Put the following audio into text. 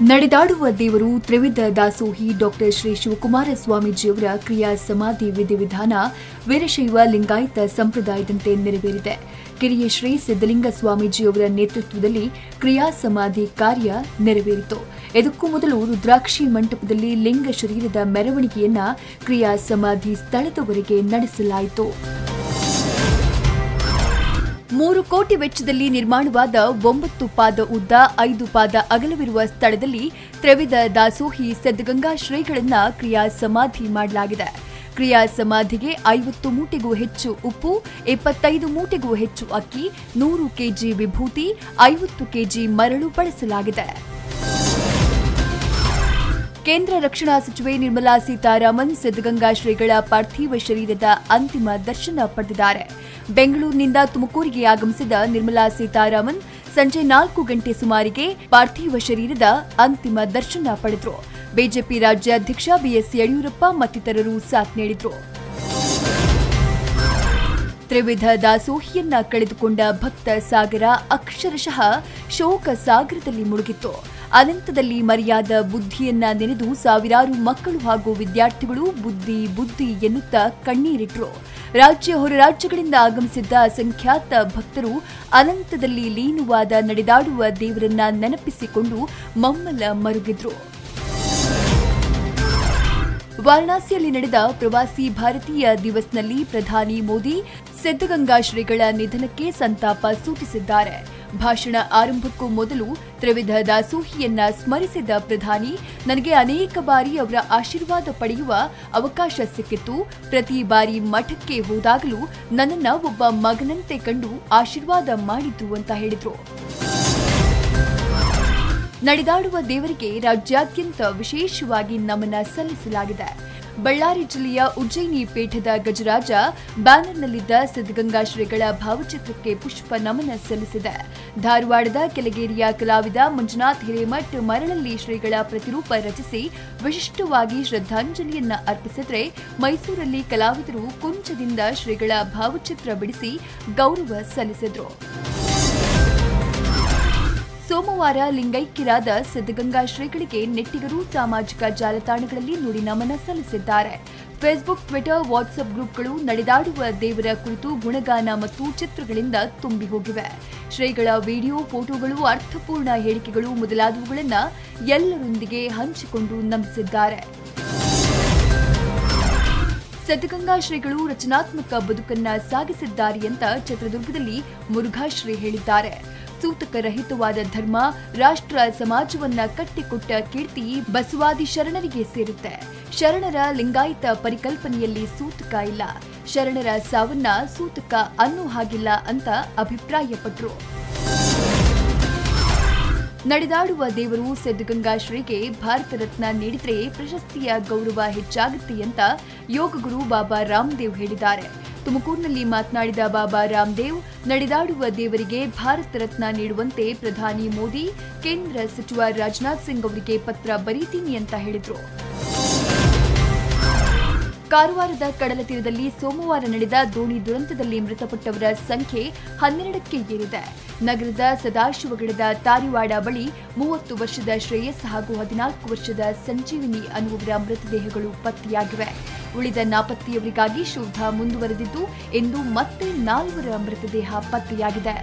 ನಡೆದಾಡುವ ದೇವರು ತ್ರಿವಿಧ ದಾಸೋಹಿ ಡಾಕ್ಟರ್ ಶ್ರೀ ಶಿವಕುಮಾರ ಸ್ವಾಮೀಜಿಯವರ ಕ್ರಿಯಾ ಸಮಾಧಿ ವಿಧಿವಿಧಾನ ವೀರಶೈವ ಲಿಂಗಾಯತ ಸಂಪ್ರದಾಯದಂತೆ ನೆರವೇರಿದೆ. ಕಿರಿಯ ಶ್ರೀ ಸಿದ್ದಲಿಂಗ ಸ್ವಾಮೀಜಿಯವರ ನೇತೃತ್ವದಲ್ಲಿ ಕ್ರಿಯಾ ಸಮಾಧಿ ಕಾರ್ಯ ನೆರವೇರಿತು. ಇದಕ್ಕೂ ಮೊದಲು ರುದ್ರಾಕ್ಷಿ ಮಂಟಪದಲ್ಲಿ ಲಿಂಗ ಶರೀರದ ಮೆರವಣಿಗೆಯನ್ನ ಕ್ರಿಯಾ ಸಮಾಧಿ ಸ್ಥಳದವರೆಗೆ ನಡೆಸಲಾಯಿತು. 3 ಕೋಟಿ ವೆಚ್ಚದಲ್ಲಿ ನಿರ್ಮಾಣವಾದ 9 ಪಾದ ಉದ್ದ 5 ಪಾದ ಅಗಲವಿರುವ ಸ್ಥಳದಲ್ಲಿ ತ್ರಿವಿಧ ದಾಸೋಹಿ ಸಿದ್ದಗಂಗಾ ಶ್ರೀಗಳನ್ನ ಕ್ರಿಯಾ ಸಮಾಧಿ ಮಾಡಲಾಗಿದೆ. ಕ್ರಿಯಾ ಸಮಾಧಿಗೆ 50 ಮೂಟೆಗೂ ಹೆಚ್ಚು ಉಪ್ಪು, 25 ಮೂಟೆಗೂ ಹೆಚ್ಚು ಅಕ್ಕಿ, 100 ಕೆಜಿ ವಿಭೂತಿ, 50 ಕೆಜಿ ಮರಳು ಬಳಸಲಾಗಿದೆ. ಕೇಂದ್ರ ರಕ್ಷಣಾ ಸಚಿವೆ ನಿರ್ಮಲಾ ಸೀತಾರಾಮನ್ ಸಿದ್ದಗಂಗಾ ಶ್ರೀಗಳ ಪಾರ್ಥಿವ ಶರೀರದ ಅಂತಿಮ ದರ್ಶನ ಪಡೆದಿದ್ದಾರೆ. ಬೆಂಗಳೂರಿನಿಂದ ತುಮಕೂರಿಗೆ ಆಗಮಿಸಿದ ನಿರ್ಮಲಾ ಸೀತಾರಾಮನ್ ಸಂಜೆ 4 ಗಂಟೆ ಸುಮಾರಿಗೆ ಪಾರ್ಥಿವ ಶರೀರದ ಅಂತಿಮ ದರ್ಶನ ಪಡೆದರು. ಬಿಜೆಪಿ ರಾಜ್ಯಾಧ್ಯಕ್ಷ ಬಿಎಸ್ ಯಡಿಯೂರಪ್ಪ ಮತ್ತಿತರರು ಸಾಥ್ ನೀಡಿದರು. ತ್ರಿವಿಧ ದಾಸೋಹಿಯನ್ನ ಕಳೆದುಕೊಂಡ ಭಕ್ತ ಸಾಗರ ಅಕ್ಷರಶಃ ಶೋಕ ಸಾಗರದಲ್ಲಿ ಮುಳುಗಿತ್ತು. ಅನಂತದಲ್ಲಿ ಮರೆಯಾದ ಬುದ್ಧಿಯನ್ನ ನೆನೆದು ಸಾವಿರಾರು ಮಕ್ಕಳು ಹಾಗೂ ವಿದ್ಯಾರ್ಥಿಗಳು ಬುದ್ಧಿ ಬುದ್ಧಿ ಎನ್ನುತ್ತಾ ಕಣ್ಣೀರಿಟ್ಟರು. ರಾಜ್ಯ ಹೊರ ರಾಜ್ಯಗಳಿಂದ ಆಗಮಿಸಿದ್ದ ಅಸಂಖ್ಯಾತ ಭಕ್ತರು ಅನಂತದಲ್ಲಿ ಲೀನವಾದ ನಡೆದಾಡುವ ದೇವರನ್ನ ನೆನಪಿಸಿಕೊಂಡು ಮಮ್ಮಲ ಮರುಗಿದ್ರು. ವಾರಣಾಸಿಯಲ್ಲಿ ನಡೆದ ಪ್ರವಾಸಿ ಭಾರತೀಯ ದಿವಸ್ನಲ್ಲಿ ಪ್ರಧಾನಿ ಮೋದಿ ಸಿದ್ದಗಂಗಾ ಶ್ರೀಗಳ ನಿಧನಕ್ಕೆ ಸಂತಾಪ ಸೂಚಿಸಿದ್ದಾರೆ. ಭಾಷಣ ಆರಂಭಕ್ಕೂ ಮೊದಲು ತ್ರಿವಿಧ ದಾಸೋಹಿಯನ್ನ ಸ್ಮರಿಸಿದ ಪ್ರಧಾನಿ, ನನಗೆ ಅನೇಕ ಬಾರಿ ಅವರ ಆಶೀರ್ವಾದ ಪಡೆಯುವ ಅವಕಾಶ ಸಿಕ್ಕಿತ್ತು. ಪ್ರತಿ ಬಾರಿ ಮಠಕ್ಕೆ ಹೋದಾಗಲೂ ನನ್ನನ್ನ ಒಬ್ಬ ಮಗನಂತೆ ಕಂಡು ಆಶೀರ್ವಾದ ಮಾಡಿದ್ರು ಅಂತ ಹೇಳಿದ್ರು. ನಡೆದಾಡುವ ದೇವರಿಗೆ ರಾಜ್ಯಾದ್ಯಂತ ವಿಶೇಷವಾಗಿ ನಮನ ಸಲ್ಲಿಸಲಾಗಿದೆ. ಬಳ್ಳಾರಿ ಜಿಲ್ಲೆಯ ಉಜ್ಜಯಿನಿ ಪೀಠದ ಗಜರಾಜ ಬ್ಯಾನರ್ನಲ್ಲಿದ್ದ ಸಿದ್ದಗಂಗಾ ಶ್ರೀಗಳ ಭಾವಚಿತ್ರಕ್ಕೆ ಪುಷ್ಪ ನಮನ ಸಲ್ಲಿಸಿದೆ. ಧಾರವಾಡದ ಕೆಳಗೇರಿಯ ಕಲಾವಿದ ಮಂಜುನಾಥ್ ಹಿರೇಮಠ್ ಮರಳಲ್ಲಿ ಶ್ರೀಗಳ ಪ್ರತಿರೂಪ ರಚಿಸಿ ವಿಶಿಷ್ಟವಾಗಿ ಶ್ರದ್ಧಾಂಜಲಿಯನ್ನ ಅರ್ಪಿಸಿದರೆ, ಮೈಸೂರಲ್ಲಿ ಕಲಾವಿದರು ಕುಂಚದಿಂದ ಶ್ರೀಗಳ ಭಾವಚಿತ್ರ ಬಿಡಿಸಿ ಗೌರವ ಸಲ್ಲಿಸಿದರು. ಸೋಮವಾರ ಲಿಂಗೈಕ್ಯರಾದ ಸಿದ್ದಗಂಗಾ ಶ್ರೀಗಳಿಗೆ ನೆಟ್ಟಿಗರು ಸಾಮಾಜಿಕ ಜಾಲತಾಣಗಳಲ್ಲಿ ನುಡಿ ನಮನ ಸಲ್ಲಿಸಿದ್ದಾರೆ. ಫೇಸ್ಬುಕ್, ಟ್ವಿಟರ್, ವಾಟ್ಸ್ಆಪ್ ಗ್ರೂಪ್ಗಳು ನಡೆದಾಡುವ ದೇವರ ಕುರಿತು ಗುಣಗಾನ ಮತ್ತು ಚಿತ್ರಗಳಿಂದ ತುಂಬಿ ಹೋಗಿವೆ. ಶ್ರೀಗಳ ವಿಡಿಯೋ, ಫೋಟೋಗಳು, ಅರ್ಥಪೂರ್ಣ ಹೇಳಿಕೆಗಳು ಮೊದಲಾದವುಗಳನ್ನು ಎಲ್ಲರೊಂದಿಗೆ ಹಂಚಿಕೊಂಡು ನಮಿಸಿದ್ದಾರೆ. ಸಿದ್ದಗಂಗಾ ಶ್ರೀಗಳು ರಚನಾತ್ಮಕ ಬದುಕನ್ನ ಸಾಗಿಸಿದ್ದಾರೆ ಅಂತ ಚಿತ್ರದುರ್ಗದಲ್ಲಿ ಮುರುಘಾಶ್ರೀ ಹೇಳಿದ್ದಾರೆ. ಸೂತಕ ರಹಿತವಾದ ಧರ್ಮ, ರಾಷ್ಟ್ರ, ಸಮಾಜವನ್ನ ಕಟ್ಟಿಕೊಟ್ಟ ಕೀರ್ತಿ ಬಸವಾದಿ ಶರಣರಿಗೆ ಸೇರುತ್ತೆ. ಶರಣರ ಲಿಂಗಾಯತ ಪರಿಕಲ್ಪನೆಯಲ್ಲಿ ಸೂತಕ ಇಲ್ಲ. ಶರಣರ ಸಾವನ್ನ ಸೂತಕ ಅನ್ನೋ ಹಾಗಿಲ್ಲ ಅಂತ ಅಭಿಪ್ರಾಯಪಟ್ಟರು. ನಡೆದಾಡುವ ದೇವರು ಸಿದ್ದಗಂಗಾ ಶ್ರೀಗೆ ಭಾರತ ರತ್ನ ನೀಡಿದ್ರೆ ಪ್ರಶಸ್ತಿಯ ಗೌರವ ಹೆಚ್ಚಾಗುತ್ತೆ ಅಂತ ಯೋಗಗುರು ಬಾಬಾ ರಾಮದೇವ್ ಹೇಳಿದ್ದಾರೆ. ತುಮಕೂರಿನಲ್ಲಿ ಮಾತನಾಡಿದ ಬಾಬಾ ರಾಮದೇವ್, ನಡೆದಾಡುವ ದೇವರಿಗೆ ಭಾರತ ರತ್ನ ನೀಡುವಂತೆ ಪ್ರಧಾನಿ ಮೋದಿ, ಕೇಂದ್ರ ಸಚಿವ ರಾಜನಾಥ್ ಸಿಂಗ್ ಅವರಿಗೆ ಪತ್ರ ಬರೀತೀನಿ ಅಂತ ಹೇಳಿದರು. ಕಾರವಾರದ ಕಡಲ ತೀರದಲ್ಲಿ ಸೋಮವಾರ ನಡೆದ ದೋಣಿ ದುರಂತದಲ್ಲಿ ಮೃತಪಟ್ಟವರ ಸಂಖ್ಯೆ 12ಕ್ಕೆ ಏರಿದೆ. ನಗರದ ಸದಾಶಿವಗಡದ ತಾರಿವಾಡ ಬಳಿ 30 ವರ್ಷದ ಶ್ರೇಯಸ್ ಹಾಗೂ 14 ವರ್ಷದ ಸಂಜೀವಿನಿ ಅನ್ನುವರ ಮೃತದೇಹಗಳು ಪತ್ತೆಯಾಗಿವೆ. ಉಳಿದ ನಾಪತ್ತೆಯವರಿಗಾಗಿ ಶೋಧ ಮುಂದುವರೆದಿದ್ದು, ಇಂದು ಮತ್ತೆ 4 ಮೃತದೇಹ ಪತ್ತೆಯಾಗಿದೆ.